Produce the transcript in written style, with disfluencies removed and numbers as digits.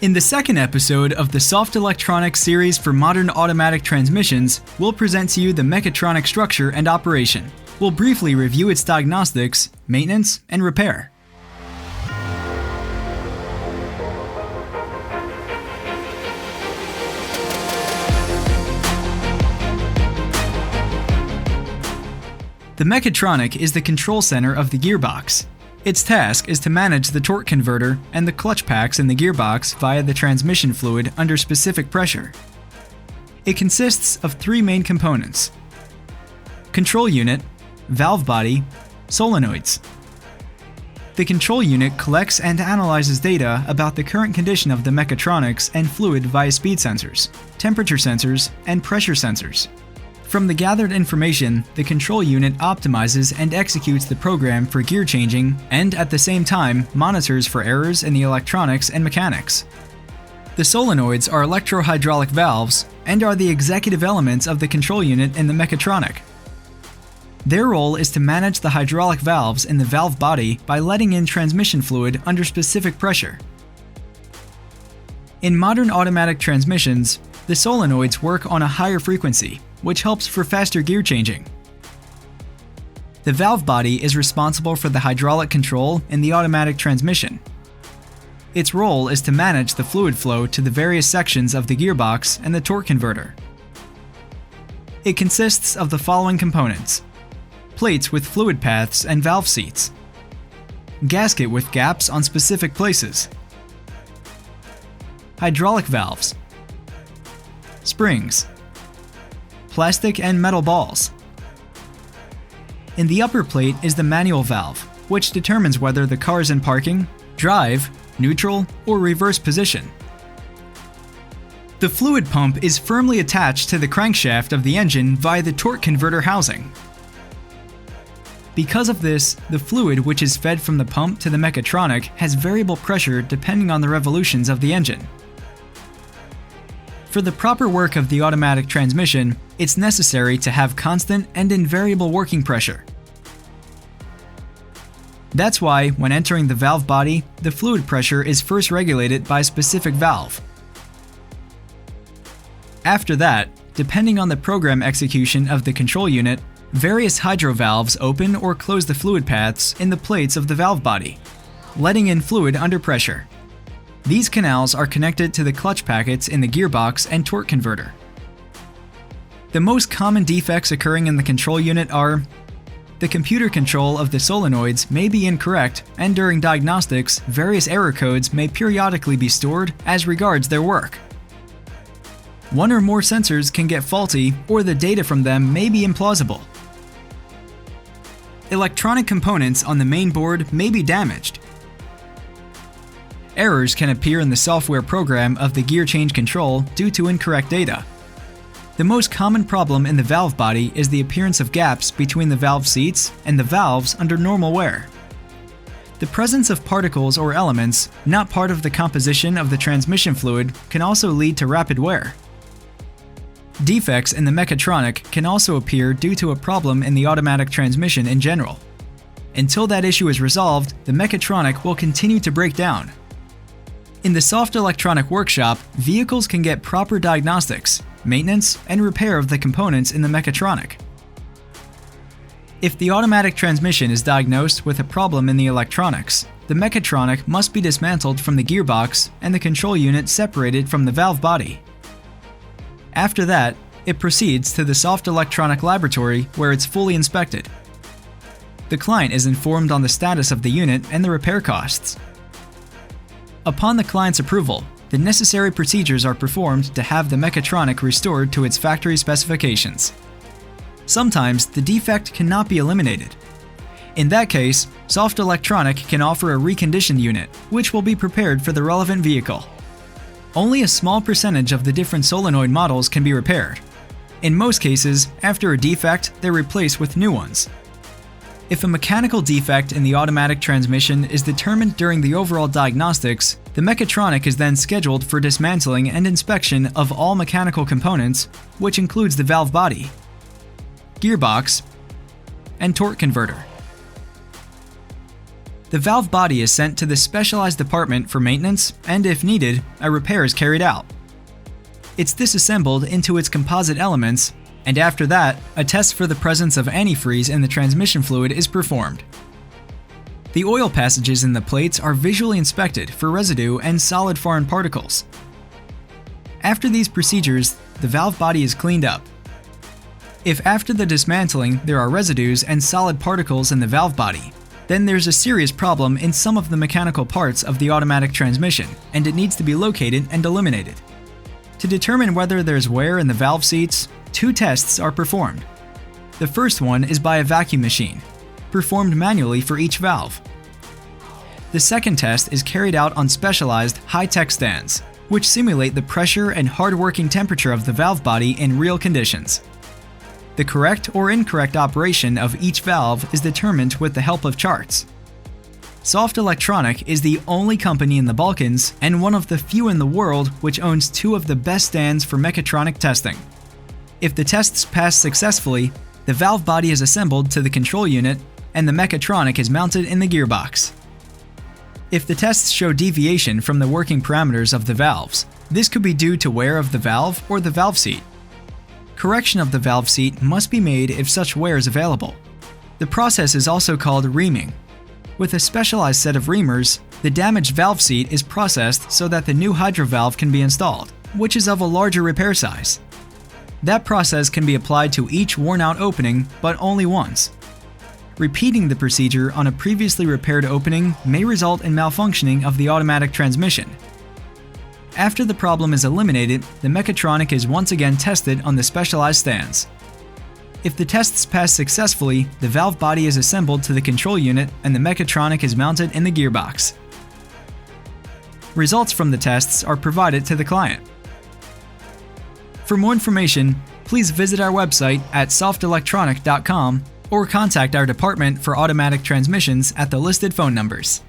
In the second episode of the Softelectronic series for modern automatic transmissions, we'll present to you the mechatronic structure and operation. We'll briefly review its diagnostics, maintenance, and repair. The mechatronic is the control center of the gearbox. Its task is to manage the torque converter and the clutch packs in the gearbox via the transmission fluid under specific pressure. It consists of three main components: control unit, valve body, solenoids. The control unit collects and analyzes data about the current condition of the mechatronics and fluid via speed sensors, temperature sensors, and pressure sensors. From the gathered information, the control unit optimizes and executes the program for gear changing and, at the same time, monitors for errors in the electronics and mechanics. The solenoids are electro-hydraulic valves and are the executive elements of the control unit in the mechatronic. Their role is to manage the hydraulic valves in the valve body by letting in transmission fluid under specific pressure. In modern automatic transmissions, the solenoids work on a higher frequency, which helps for faster gear changing. The valve body is responsible for the hydraulic control in the automatic transmission. Its role is to manage the fluid flow to the various sections of the gearbox and the torque converter. It consists of the following components: plates with fluid paths and valve seats, gasket with gaps on specific places, hydraulic valves, springs, plastic and metal balls. In the upper plate is the manual valve, which determines whether the car is in parking, drive, neutral, or reverse position. The fluid pump is firmly attached to the crankshaft of the engine via the torque converter housing. Because of this, the fluid which is fed from the pump to the mechatronic has variable pressure depending on the revolutions of the engine. For the proper work of the automatic transmission, it's necessary to have constant and invariable working pressure. That's why, when entering the valve body, the fluid pressure is first regulated by a specific valve. After that, depending on the program execution of the control unit, various hydro valves open or close the fluid paths in the plates of the valve body, letting in fluid under pressure. These canals are connected to the clutch packets in the gearbox and torque converter. The most common defects occurring in the control unit are: the computer control of the solenoids may be incorrect, and during diagnostics, various error codes may periodically be stored as regards their work. One or more sensors can get faulty, or the data from them may be implausible. Electronic components on the main board may be damaged. Errors can appear in the software program of the gear change control due to incorrect data. The most common problem in the valve body is the appearance of gaps between the valve seats and the valves under normal wear. The presence of particles or elements not part of the composition of the transmission fluid can also lead to rapid wear. Defects in the mechatronic can also appear due to a problem in the automatic transmission in general. Until that issue is resolved, the mechatronic will continue to break down. In the Softelectronic workshop, vehicles can get proper diagnostics, maintenance, and repair of the components in the mechatronic. If the automatic transmission is diagnosed with a problem in the electronics, the mechatronic must be dismantled from the gearbox and the control unit separated from the valve body. After that, it proceeds to the Softelectronic laboratory where it's fully inspected. The client is informed on the status of the unit and the repair costs. Upon the client's approval, the necessary procedures are performed to have the mechatronic restored to its factory specifications. Sometimes the defect cannot be eliminated. In that case, Softelectronic can offer a reconditioned unit, which will be prepared for the relevant vehicle. Only a small percentage of the different solenoid models can be repaired. In most cases, after a defect, they're replaced with new ones. If a mechanical defect in the automatic transmission is determined during the overall diagnostics, the mechatronic is then scheduled for dismantling and inspection of all mechanical components, which includes the valve body, gearbox, and torque converter. The valve body is sent to the specialized department for maintenance, and if needed, a repair is carried out. It's disassembled into its composite elements, and after that, a test for the presence of antifreeze in the transmission fluid is performed. The oil passages in the plates are visually inspected for residue and solid foreign particles. After these procedures, the valve body is cleaned up. If after the dismantling there are residues and solid particles in the valve body, then there's a serious problem in some of the mechanical parts of the automatic transmission, and it needs to be located and eliminated. To determine whether there's wear in the valve seats, 2 tests are performed. The first one is by a vacuum machine, performed manually for each valve. The second test is carried out on specialized high-tech stands, which simulate the pressure and hard working temperature of the valve body in real conditions. The correct or incorrect operation of each valve is determined with the help of charts. Softelectronic is the only company in the Balkans and one of the few in the world which owns 2 of the best stands for mechatronic testing. If the tests pass successfully, the valve body is assembled to the control unit and the mechatronic is mounted in the gearbox. If the tests show deviation from the working parameters of the valves, this could be due to wear of the valve or the valve seat. Correction of the valve seat must be made if such wear is available. The process is also called reaming. With a specialized set of reamers, the damaged valve seat is processed so that the new hydrovalve can be installed, which is of a larger repair size. That process can be applied to each worn-out opening, but only once. Repeating the procedure on a previously repaired opening may result in malfunctioning of the automatic transmission. After the problem is eliminated, the mechatronic is once again tested on the specialized stands. If the tests pass successfully, the valve body is assembled to the control unit and the mechatronic is mounted in the gearbox. Results from the tests are provided to the client. For more information, please visit our website at softelectronic.com or contact our department for automatic transmissions at the listed phone numbers.